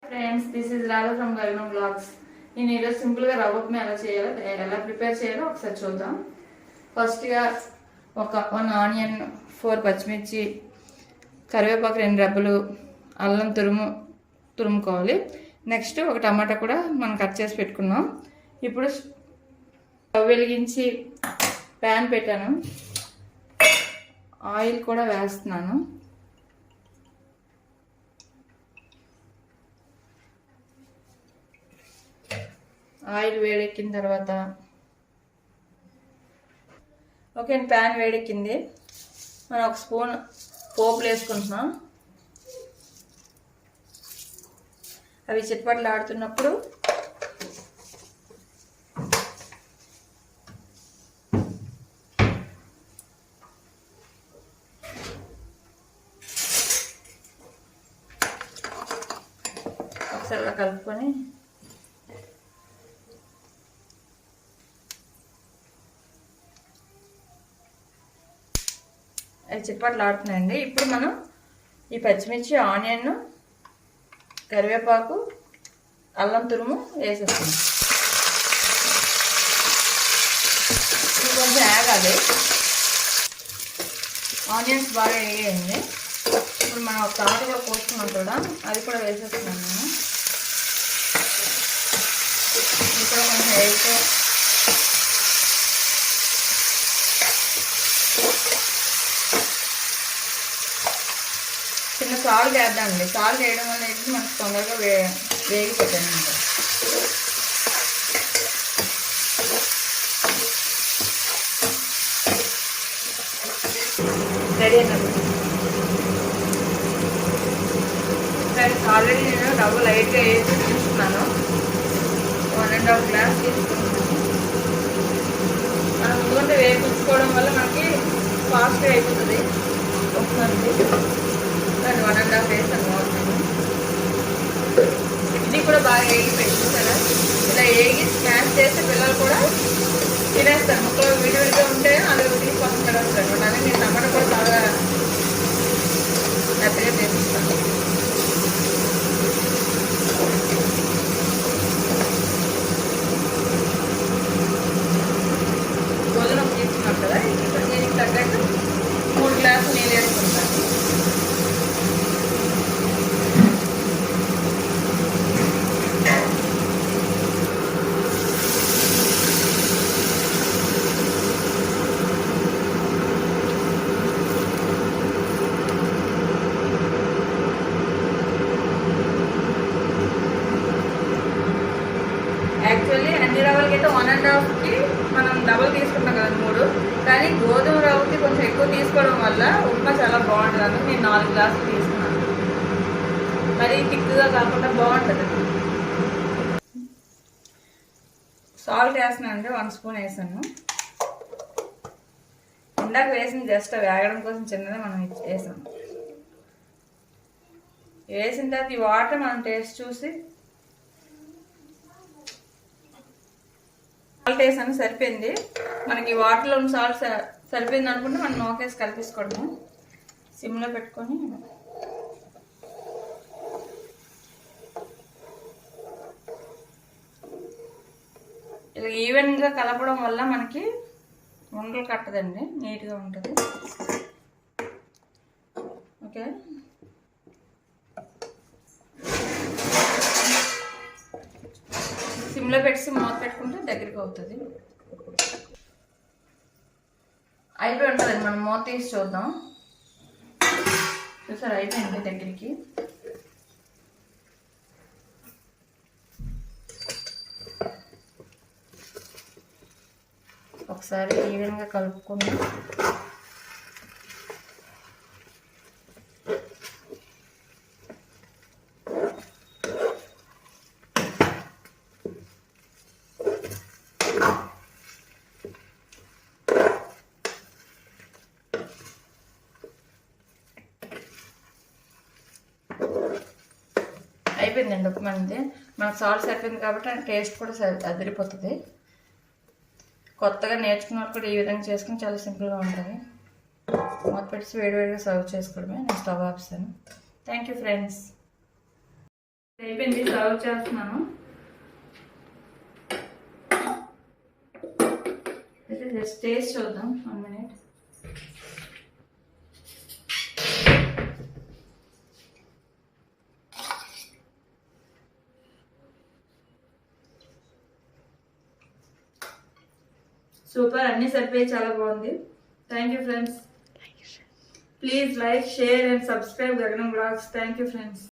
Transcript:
Friends, this is Radha from గగనం blogs. నేను ఈరోజు సింపుల్గా రవ్వ ఉప్మా ఎలా ప్రిపేర్ చేయాలో ఒకసారి చూద్దాం. ఫస్ట్గా ఒక 1 ఆనియన్, 4 పచ్చిమిర్చి, కరివేపాకు 2 రెబ్బలు, అల్లం తురుముకోవాలి. నెక్స్ట్ ఒక టమాటా కూడా మనం కట్ చేసి పెట్టుకున్నాం. ఇప్పుడు స్టవ్ వెలిగించి ప్యాన్ పెట్టాను, ఆయిల్ కూడా వేస్తున్నాను. ఆయిల్ వేడెక్కిన తర్వాత ఓకే, ప్యాన్ వేడెక్కింది. మనం 1 స్పూన్ పోపులు వేసుకుంటున్నాం. అవి చిట్పట్లు ఆడుతున్నప్పుడు ఒకసారి కలుపుకొని అవి చిట్పట్లు ఆడుతున్నాయండి. ఇప్పుడు మనం ఈ పచ్చిమిర్చి, ఆనియన్, కరివేపాకు, అల్లం తురుము వేసేస్తాం. ఇది కొంచెం ఆగాలి. ఆనియన్స్ బాగా వేగేయండి. ఇప్పుడు మనం ఒక టమాటా కూడా కోసుకున్నాం కూడా, అది కూడా వేసేస్తున్నాను నేను. ఇది కూడా కొంచెం వేస్తే చిన్న సాల్ట్ వేద్దామండి. సాల్ట్ వేయడం వల్ల అయితే మనకు తొందరగా వేగిపోతాయి అన్నమాట. రెడీ అన్నమాట. ఫ్రెండ్స్, ఆల్రెడీ నేను రవ్వ లైట్గా వేసి తీసుకున్నాను. 1.5 గ్లాస్ తీసుకున్నాను. మనం ముందుగా వేయించుకోవడం వల్ల మనకి ఫాస్ట్గా అయిపోతుంది. ఒకసారి 1.5 వేసాను వాటర్. ఇది కూడా బాగా వేగిపోయింది కదా. ఇలా వేగి స్మాష్ చేస్తే పిల్లలు కూడా తినేస్తారు. ముక్కలు విడివిడిగా ఉంటే అది ఉడికి పక్కన పెడతారు అనమాట. అదే నేను టమాటా కూడా బాగా హ్యాపీగా చేపిస్తాను. గోధుమ తీసుకున్నాం కదా, దీనికి తగ్గట్టు 3 గ్లాసులు నీళ్ళు వేసుకుంటాను. యాక్చువల్లీ అన్ని రవ్వలకైతే 1.5కి మనం డబల్ తీసుకుంటాం కదా 3. కానీ గోధుమ రవ్వకి కొంచెం ఎక్కువ తీసుకోవడం వల్ల ఉప్మా చాలా బాగుంటుంది. అందుకు నేను 4 గ్లాసులు తీసుకున్నాను. మరీ థిక్గా కాకుండా బాగుంటుంది. సాల్ట్ వేస్తున్నానండి, 1 స్పూన్ వేసాను. ఇందాక వేసింది జస్ట్ వేగడం కోసం చిన్నది మనం వేసాము. వేసిన తర్వాత ఈ వాటర్ మనం టేస్ట్ చూసి సాల్ట్ వేసాను, సరిపోయింది. మనకి వాటర్లో ఉన్న సాల్ట్ సరిపోయింది అనుకుంటే మనం నోకేసి కలిపేసుకోవడము. సిమ్లో పెట్టుకొని ఇలా ఈవెన్గా కలపడం వల్ల మనకి ఉండలు కట్టదండి, నీట్గా ఉంటుంది. ఓకే, సిమ్లో పెట్టి మూత పెట్టుకుంటే దగ్గరికి అవుతుంది. అయిపోయి ఉంటుందండి. మనం మూత తీసి చూద్దాం. చూసారు, అయిపోయింది దగ్గరికి. ఒకసారి ఈవెన్గా కలుపుకొని అయిపోయిందండి ఉప్మా. అంతే, మనకు సాల్ట్ సరిపోయింది కాబట్టి టేస్ట్ కూడా అదిరిపోతుంది. కొత్తగా నేర్చుకున్న వాళ్ళు కూడా ఈ విధంగా చేసుకుని చాలా సింపుల్గా ఉంటుంది. మూత పెట్టి వేడివేడిగా సర్వ్ చేసుకోవడమే. నేను స్టవ్ ఆపుతాను. Thank you friends. అయిపోయింది, సర్వ్ చేస్తున్నాను. అయితే జస్ట్ టేస్ట్ చూద్దాం. 1 minute. సూపర్, అన్ని సరిపోయి చాలా బాగుంది. Thank you friends. Please like, share and subscribe గగనం వ్లాగ్స్. Thank you friends.